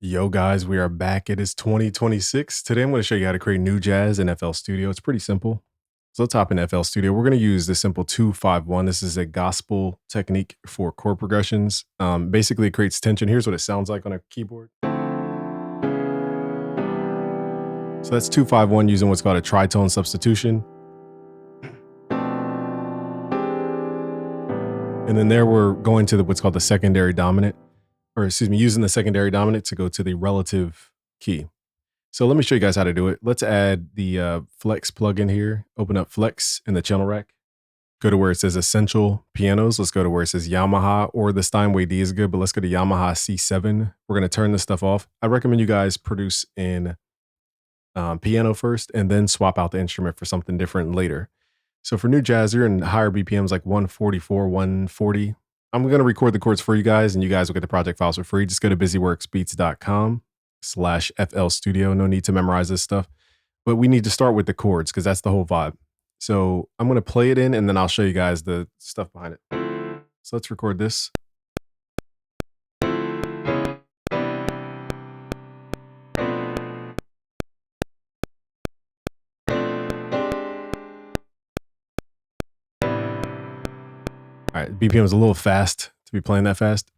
Yo guys, we are back. It is 2026. Today I'm going to show you how to create new jazz in FL Studio. It's pretty simple. So let's hop in FL Studio. We're going to use the simple 2-5-1. This is a gospel technique for chord progressions. Basically, it creates tension. Here's what it sounds like on a keyboard. So that's 2-5-1 using what's called a tritone substitution. And then there we're going to what's called the secondary dominant, or excuse me, using the secondary dominant to go to the relative key. So let me show you guys how to do it. Let's add the Flex plugin here. Open up Flex in the channel rack. Go to where it says Essential Pianos. Let's go to where it says Yamaha, or the Steinway D is good, but let's go to Yamaha C7. We're going to turn this stuff off. I recommend you guys produce in piano first and then swap out the instrument for something different later. So for new jazz, you're in higher BPMs like 144, 140. I'm going to record the chords for you guys and you guys will get the project files for free. Just go to busyworksbeats.com/FL Studio. No need to memorize this stuff, but we need to start with the chords because that's the whole vibe. So I'm going to play it in and then I'll show you guys the stuff behind it. So let's record this. All right, BPM is a little fast to be playing that fast.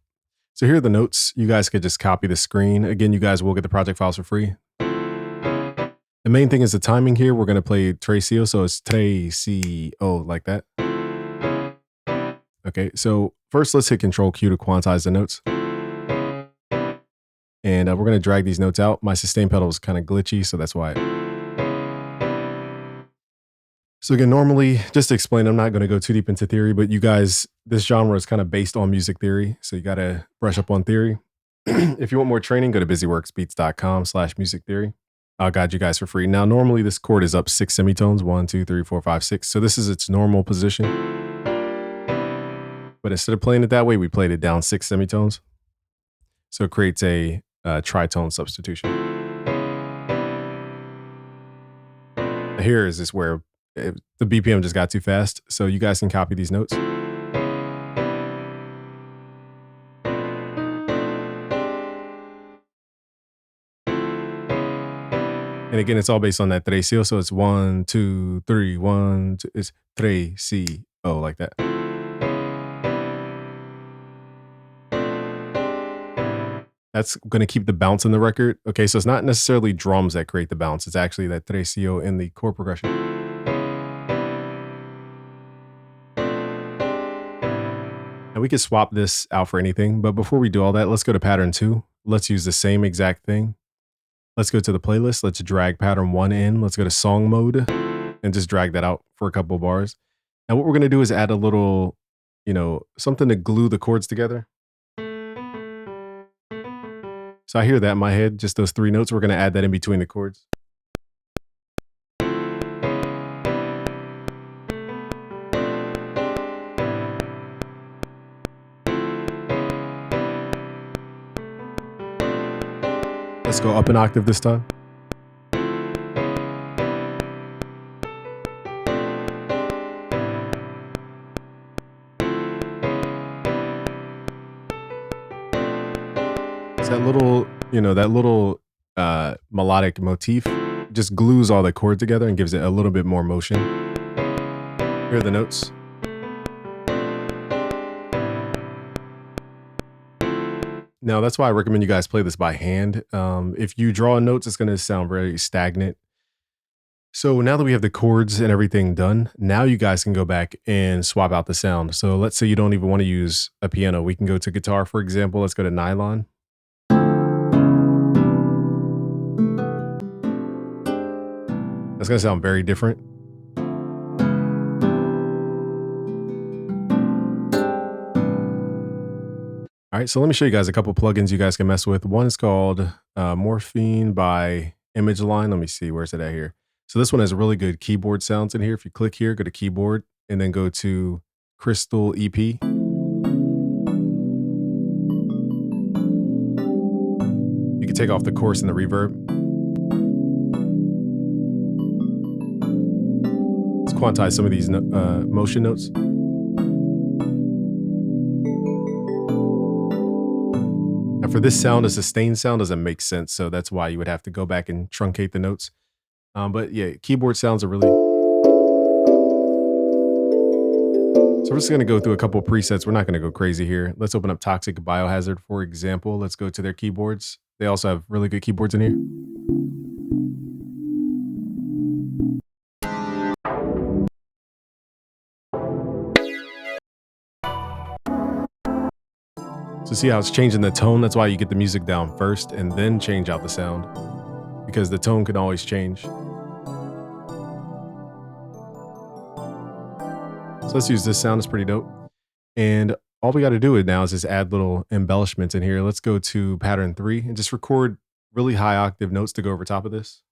So here are the notes. You guys could just copy the screen. Again, you guys will get the project files for free. The main thing is the timing here. We're going to play transe, so it's transe like that. Okay, so first let's hit Control Q to quantize the notes. And we're going to drag these notes out. My sustain pedal is kind of glitchy, so that's why. So again, normally, just to explain, I'm not going to go too deep into theory, but you guys, this genre is kind of based on music theory. So you got to brush up on theory. If you want more training, go to busyworksbeats.com/music theory. I'll guide you guys for free. Now, normally this chord is up 6 semitones, 1, 2, 3, 4, 5, 6. So this is its normal position. But instead of playing it that way, we played it down 6 semitones. So it creates a tritone substitution. Here is this where the BPM just got too fast. So you guys can copy these notes. And again, it's all based on that transe. So it's 1, 2, 3, 1, 2. It's transe like that. That's going to keep the bounce in the record. Okay, so it's not necessarily drums that create the bounce. It's actually that transe in the chord progression. And we could swap this out for anything. But before we do all that, let's go to pattern 2. Let's use the same exact thing. Let's go to the playlist. Let's drag pattern 1 in. Let's go to song mode and just drag that out for a couple of bars. Now what we're going to do is add a little, something to glue the chords together. So I hear that in my head, just those 3 notes. We're going to add that in between the chords. Let's go up an octave this time. It's that little, melodic motif just glues all the chords together and gives it a little bit more motion. Here are the notes. Now, that's why I recommend you guys play this by hand. If you draw notes, it's going to sound very stagnant. So now that we have the chords and everything done, now you guys can go back and swap out the sound. So let's say you don't even want to use a piano. We can go to guitar, for example. Let's go to nylon. That's going to sound very different. All right, so let me show you guys a couple plugins you guys can mess with. One is called Morphine by Image Line. Let me see, where's it at here? So this one has really good keyboard sounds in here. If you click here, go to keyboard, and then go to Crystal EP. You can take off the chorus and the reverb. Let's quantize some of these motion notes. for this sound, a sustained sound doesn't make sense. So that's why you would have to go back and truncate the notes. But yeah, keyboard sounds are really... So we're just going to go through a couple of presets. We're not going to go crazy here. Let's open up Toxic Biohazard, for example. Let's go to their keyboards. They also have really good keyboards in here. So see how it's changing the tone? That's why you get the music down first and then change out the sound, because the tone can always change. So let's use this sound. It's pretty dope. And all we got to do now is just add little embellishments in here. Let's go to pattern 3 and just record really high octave notes to go over top of this.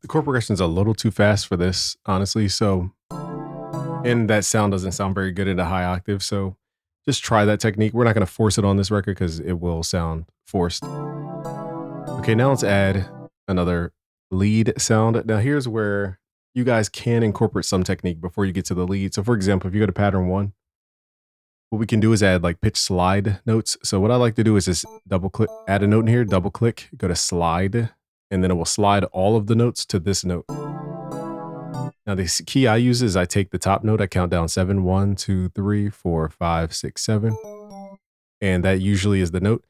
The chord progression is a little too fast for this, honestly. So, and that sound doesn't sound very good at a high octave. So just try that technique. We're not going to force it on this record because it will sound forced. Okay, now let's add another lead sound. Now here's where you guys can incorporate some technique before you get to the lead. So for example, if you go to pattern 1, what we can do is add like pitch slide notes. So what I like to do is just double click, add a note in here, double click, go to slide, and then it will slide all of the notes to this note. Now the key I use is I take the top note, I count down 7, 1, 2, 3, 4, 5, 6, 7. And that usually is the note.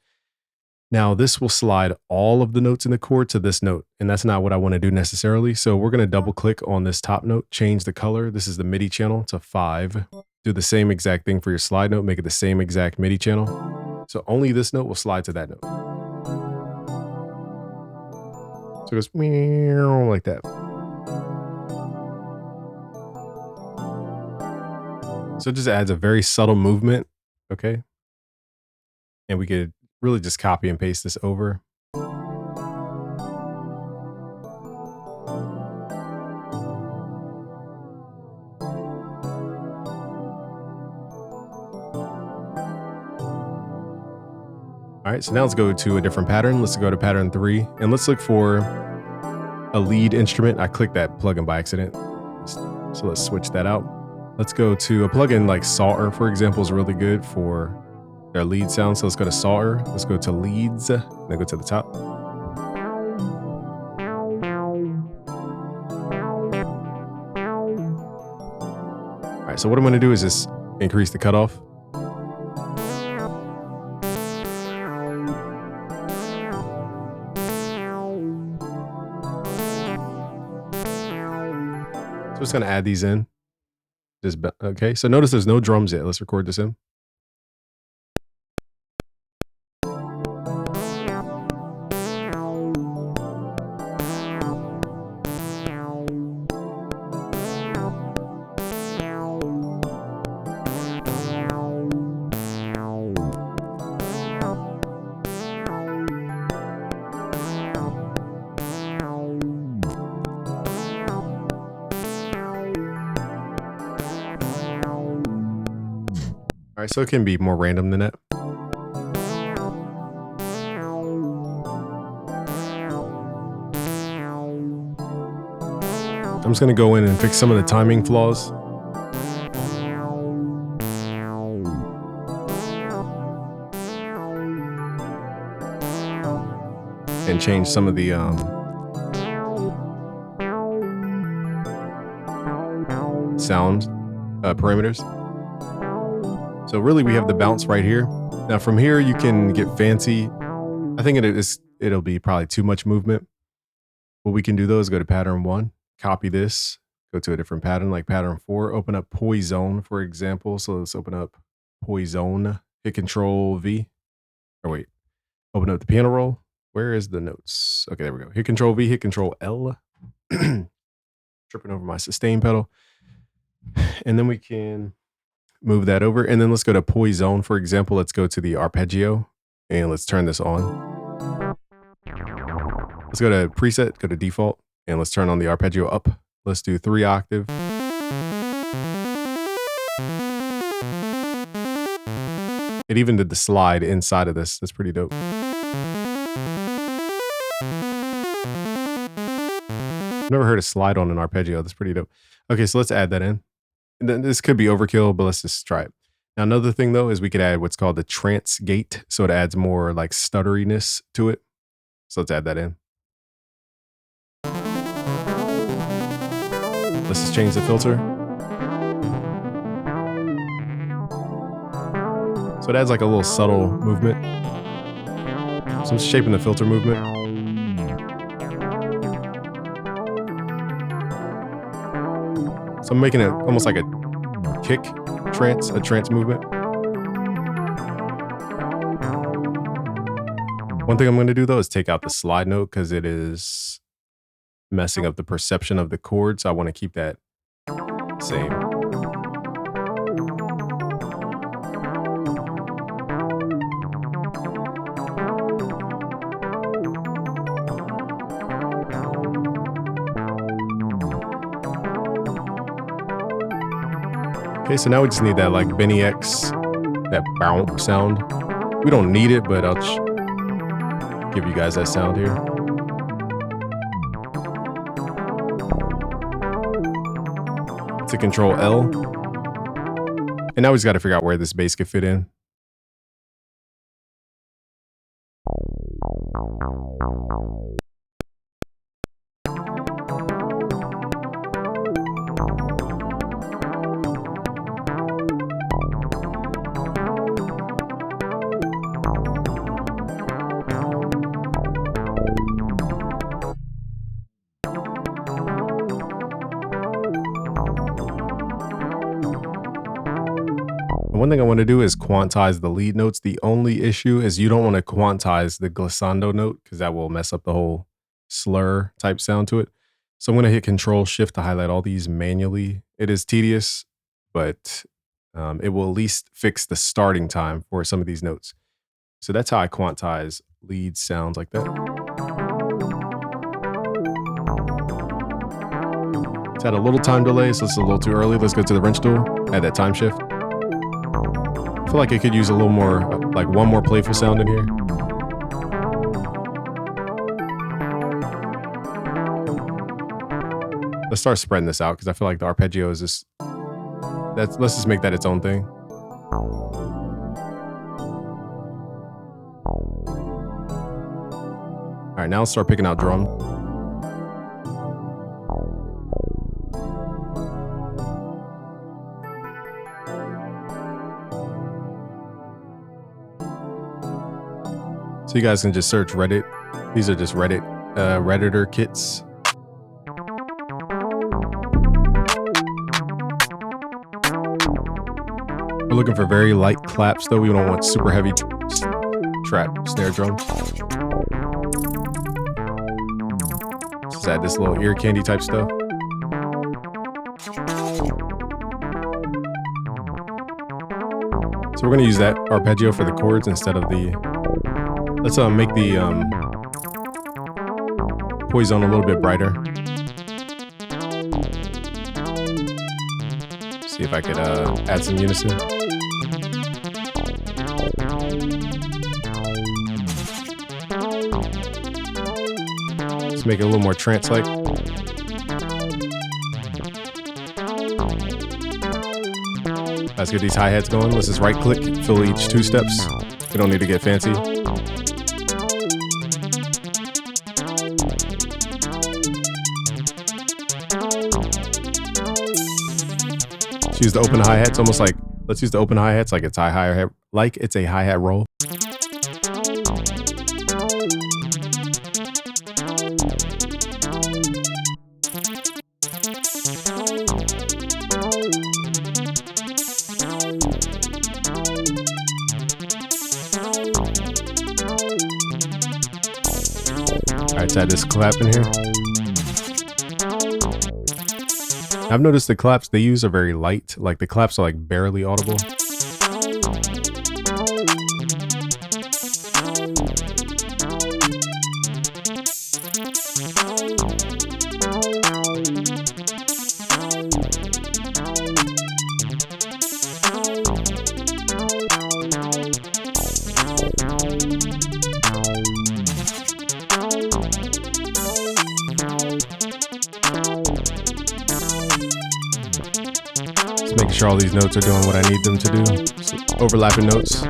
Now this will slide all of the notes in the chord to this note. And that's not what I want to do necessarily. So we're going to double click on this top note, change the color. This is the MIDI channel to 5. Do the same exact thing for your slide note, make it the same exact MIDI channel. So only this note will slide to that note. So it goes meow like that. So it just adds a very subtle movement, okay? And we could really just copy and paste this over. All right, so now let's go to a different pattern. Let's go to pattern 3, and let's look for a lead instrument. I clicked that plugin by accident, so let's switch that out. Let's go to a plugin like Stutter, for example, is really good for their lead sound. So let's go to Stutter. Let's go to leads, then go to the top. All right, so what I'm going to do is just increase the cutoff. So just going to add these in. Just, okay, so notice there's no drums yet. Let's record this in. All right, so it can be more random than that. I'm just going to go in and fix some of the timing flaws. And change some of the sound parameters. So really we have the bounce right here. Now from here you can get fancy. I think it'll be probably too much movement. What we can do though is go to pattern 1, copy this, go to a different pattern like pattern 4, open up Poison, for example. So let's open up Poison, hit Control V, or wait, open up the piano roll. Where is the notes? Okay, there we go. Hit Control V, hit Control L. Tripping over my sustain pedal. And then we can move that over. And then let's go to Poison, for example. Let's go to the arpeggio and let's turn this on. Let's go to preset, go to default, and let's turn on the arpeggio up. Let's do 3 octave. It even did the slide inside of this. That's pretty dope. I've never heard a slide on an arpeggio. That's pretty dope. Okay, so let's add that in. And then this could be overkill, but let's just try it. Now, another thing though is we could add what's called the transe gate. So it adds more like stutteriness to it. So let's add that in. Let's just change the filter. So it adds like a little subtle movement. So I'm shaping the filter movement. So I'm making it almost like a kick trance, a trance movement. One thing I'm going to do though is take out the slide note because it is messing up the perception of the chord. So I want to keep that same. Okay, so now we just need that like Benny X, that bounce sound. We don't need it, but I'll give you guys that sound here. To Control L. And now we just got to figure out where this bass could fit in. One thing I want to do is quantize the lead notes. The only issue is you don't want to quantize the glissando note because that will mess up the whole slur type sound to it. So I'm going to hit Control Shift to highlight all these manually. It is tedious, but it will at least fix the starting time for some of these notes. So that's how I quantize lead sounds like that. It's had a little time delay, so it's a little too early. Let's go to the wrench tool, add that time shift. I feel like I could use a little more, like one more playful sound in here. Let's start spreading this out because I feel like the arpeggio is just, let's just make that its own thing. All right, now let's start picking out drum. So you guys can just search Reddit. These are just Redditor kits. We're looking for very light claps though. We don't want super heavy trap snare drums. Just add this little ear candy type stuff. So we're gonna use that arpeggio for the chords instead of the, let's make the poison a little bit brighter. See if I could add some unison. Let's make it a little more trance-like. Let's get these hi-hats going. Let's just right-click, fill each 2 steps. We don't need to get fancy. Let's use the open hi-hats, almost like, let's use the open hi-hats like it's a hi-hat roll. All right, let's add this clap in here. I've noticed the claps they use are very light. Like the claps are like barely audible. sure all these notes are doing what I need them to do. So, overlapping notes.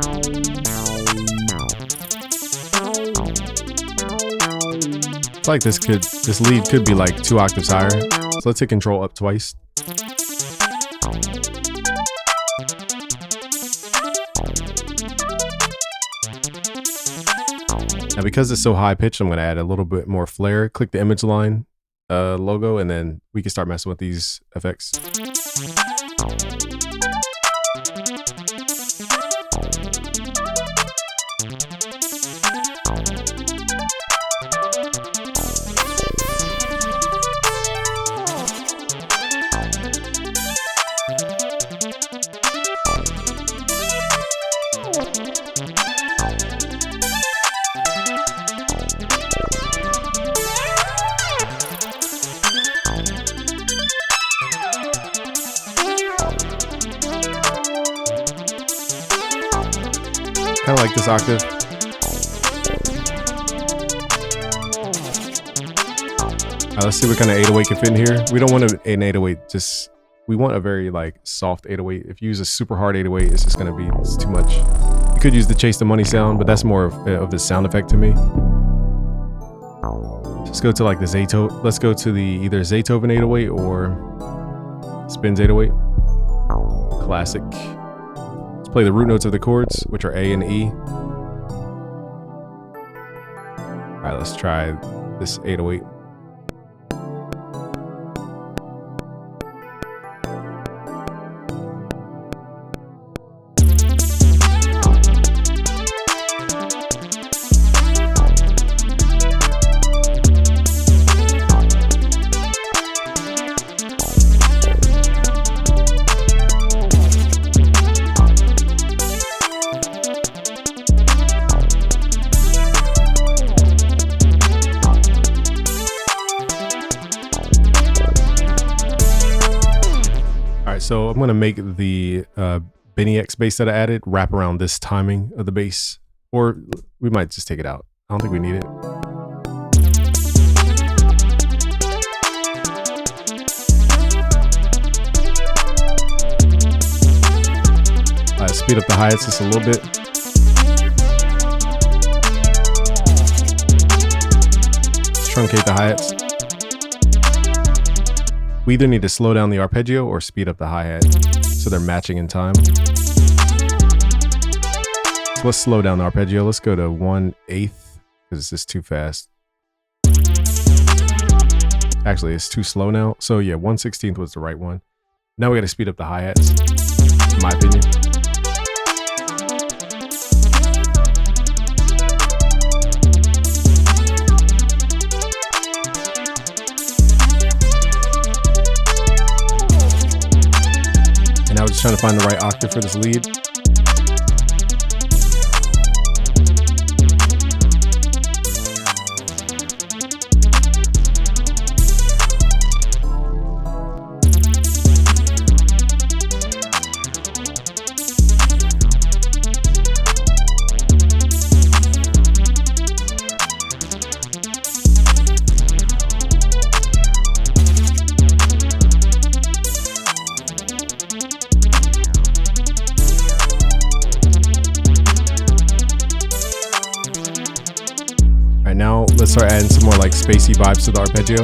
I feel like this lead could be like 2 octaves higher. So let's hit Control up twice. Now because it's so high pitched, I'm going to add a little bit more flair. Click the image line logo, and then we can start messing with these effects. Kind of like this octave. Let's see what kind of 808 can fit in here. We don't want an 808, we want a very like soft 808. If you use a super hard 808, it's just gonna be too much. You could use the Chase the Money sound, but that's more of a sound effect to me. Let's go to like the Zaytoven. Let's go to the either Zaytoven 808 or Spins 808. Classic. Let's play the root notes of the chords, which are A and E. All right, let's try this 808. So I'm going to make the Benny X bass that I added wrap around this timing of the bass, or we might just take it out. I don't think we need it. Speed up the hi-hats just a little bit. Let's truncate the hi-hats. We either need to slow down the arpeggio or speed up the hi-hat so they're matching in time. So let's slow down the arpeggio. Let's go to 1/8 because it's just too fast. Actually, it's too slow now. So yeah, 1/16 was the right one. Now we got to speed up the hi-hats, in my opinion. Now we're just trying to find the right octave for this lead. Now let's start adding some more like spacey vibes to the arpeggio.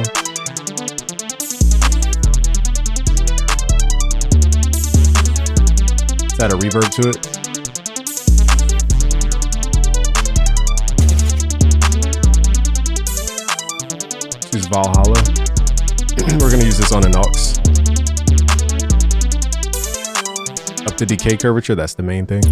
Let's add a reverb to it. Let's use Valhalla. We're gonna use this on an aux. Up the decay curvature, that's the main thing.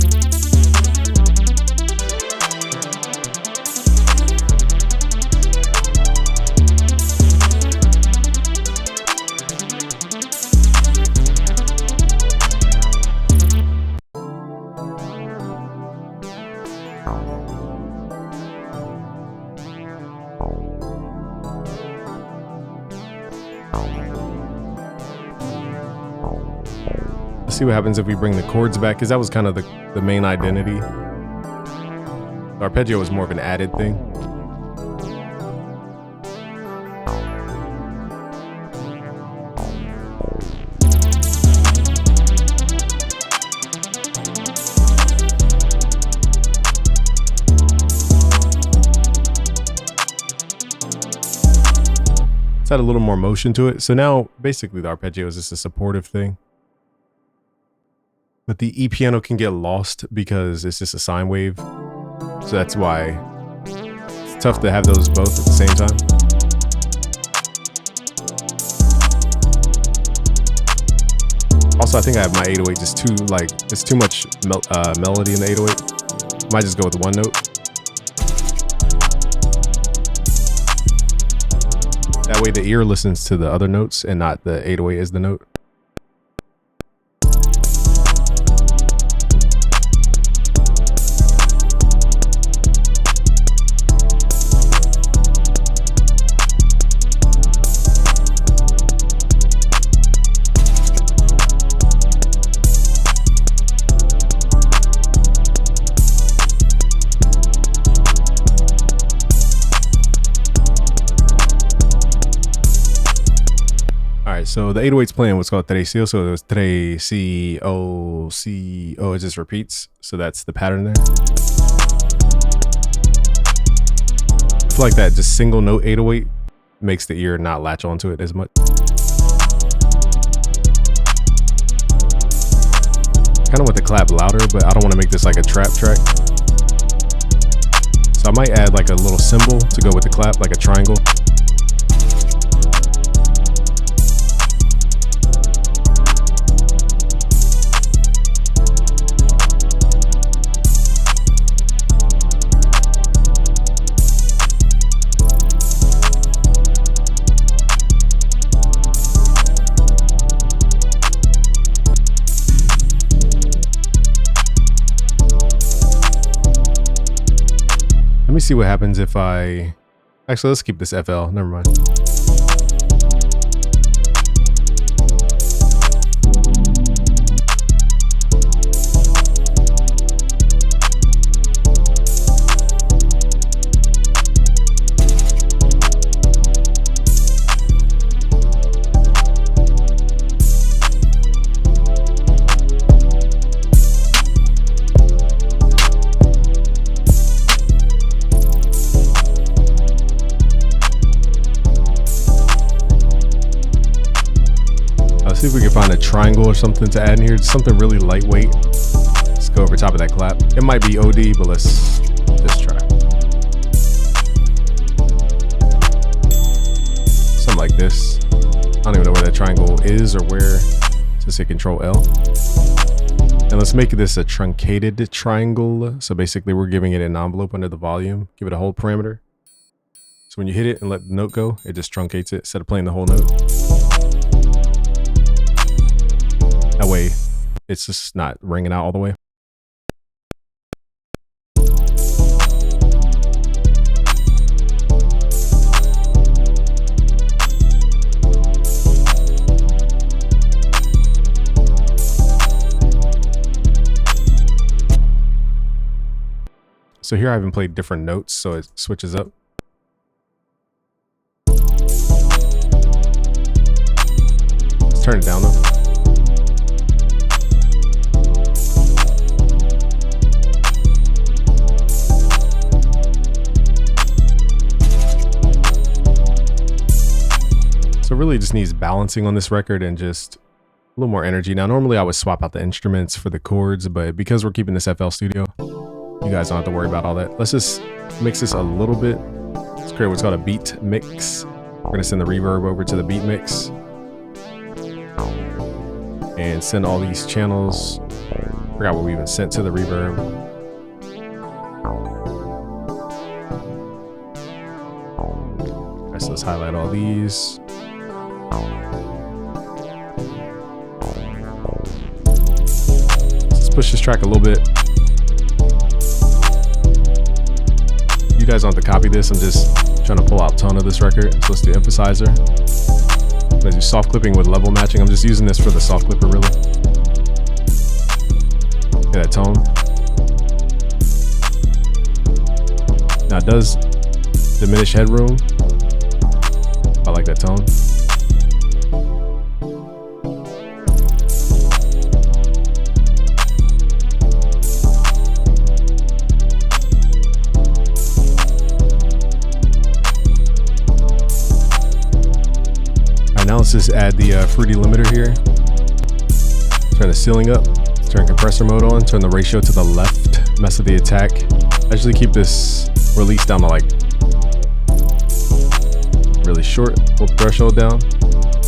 Let's see what happens if we bring the chords back, because that was kind of the main identity. The arpeggio was more of an added thing. add a little more motion to it. So now basically the arpeggio is just a supportive thing. But the E piano can get lost because it's just a sine wave. So that's why it's tough to have those both at the same time. Also, I think I have my 808 just too, like, it's too much melody in the 808. Might just go with one note. That way the ear listens to the other notes and not the 808 as the note. So the 808's playing what's called transe, so it was tre, si, o, si, o. It just repeats. So that's the pattern there. I feel like that just single note 808 makes the ear not latch onto it as much. Kind of want the clap louder, but I don't want to make this like a trap track. So I might add like a little symbol to go with the clap, like a triangle. Let me see what happens if I... Actually, let's keep this FL. Never mind. See if we can find a triangle or something to add in here. Just something really lightweight. Let's go over top of that clap. It might be OD, but let's just try. Something like this. I don't even know where that triangle is or where. Just hit Control L. And let's make this a truncated triangle. So basically we're giving it an envelope under the volume. Give it a hold parameter. So when you hit it and let the note go, it just truncates it instead of playing the whole note. That way, it's just not ringing out all the way. So here I haven't played different notes, so it switches up. Let's turn it down though. So it really just needs balancing on this record and just a little more energy. Now, normally I would swap out the instruments for the chords, but because we're keeping this FL Studio, you guys don't have to worry about all that. Let's just mix this a little bit. Let's create what's called a beat mix. We're gonna send the reverb over to the beat mix and send all these channels. Forgot what we even sent to the reverb. All right, so let's highlight all these. Let's push this track a little bit. You guys don't have to copy this. I'm just trying to pull out tone of this record. So let's do emphasizer. I'm gonna do soft clipping with level matching. I'm just using this for the soft clipper, really. Get that tone. Now it does diminish headroom. I like that tone. just add the fruity limiter here. Turn the ceiling up, turn compressor mode on, turn the ratio to the left, mess with the attack. I usually keep this release down to like really short, pull the threshold down,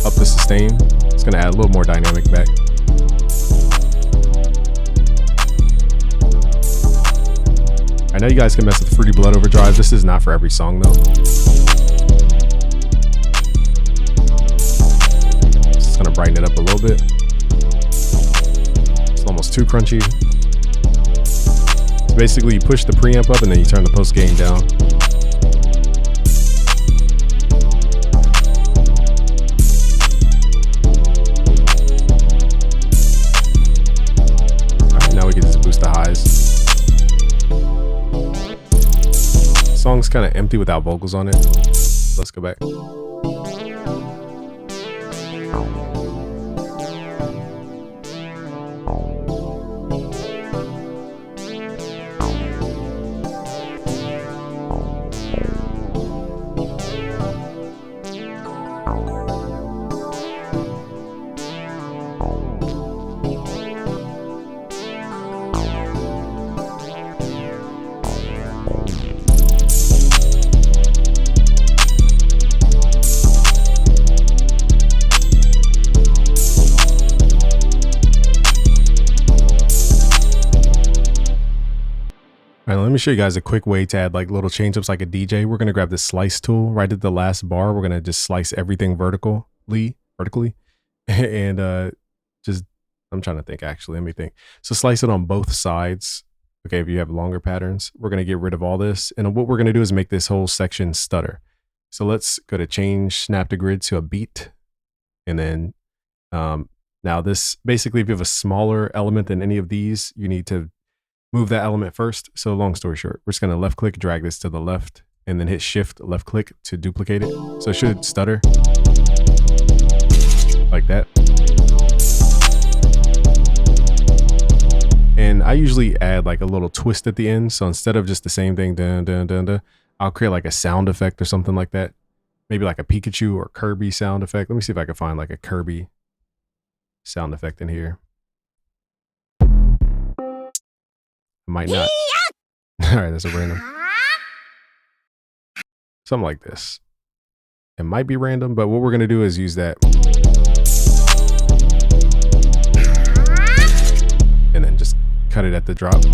up the sustain. It's gonna add a little more dynamic back. I know you guys can mess with Fruity Blood Overdrive. This is not for every song though. Just gonna brighten it up a little bit. It's almost too crunchy. So basically you push the preamp up and then you turn the post gain down. Alright, now we can just boost the highs. Song's kind of empty without vocals on it. Let's go back. Alright, let me show you guys a quick way to add like little change ups like a DJ. We're going to grab the slice tool right at the last bar. We're going to just slice everything vertically. And just, I'm trying to think actually, let me think. So slice it on both sides. Okay, if you have longer patterns, we're going to get rid of all this. And what we're going to do is make this whole section stutter. So let's go to change snap to grid to a beat. And then now this, basically if you have a smaller element than any of these, you need to move that element first. So long story short, we're just going to left click, drag this to the left, and then hit shift left click to duplicate it. So it should stutter like that. And I usually add like a little twist at the end. So instead of just the same thing, dun, dun, dun, dun, I'll create like a sound effect or something like that. Maybe like a Pikachu or Kirby sound effect. Let me see if I can find like a Kirby sound effect in here. Might not. All right, that's a random. Something like this. It might be random, but what we're going to do is use that. And then just cut it at the drop.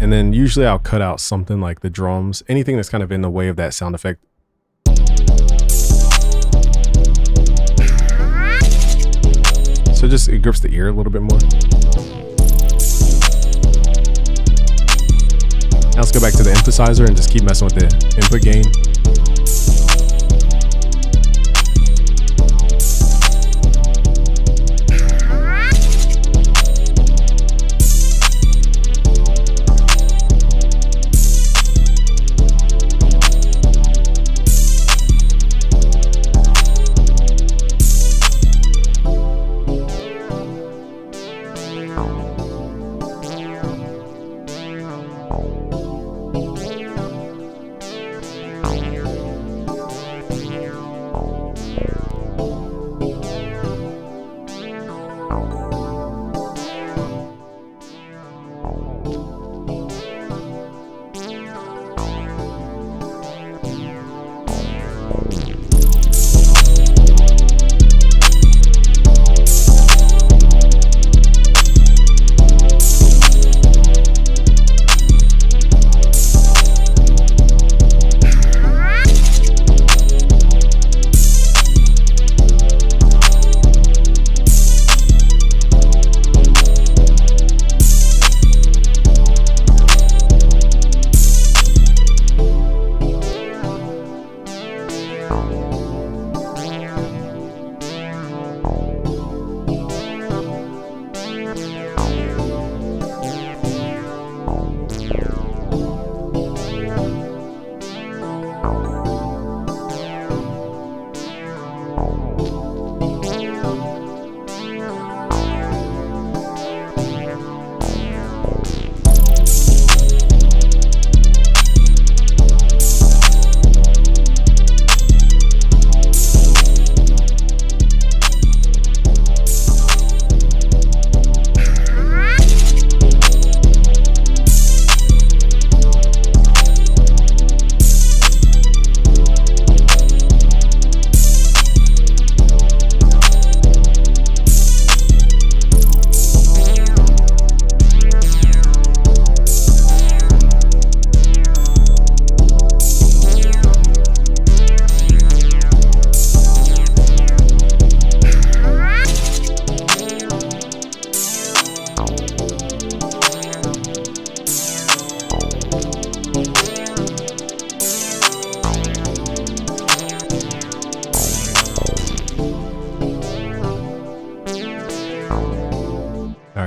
And then usually I'll cut out something like the drums, anything that's kind of in the way of that sound effect. So just, it grips the ear a little bit more. Now let's go back to the emphasizer and just keep messing with the input gain.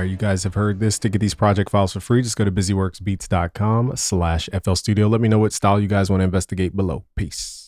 right, you guys have heard this. To get these project files for free, just go to busyworksbeats.com/FL Studio. Let me know what style you guys want to investigate below. Peace.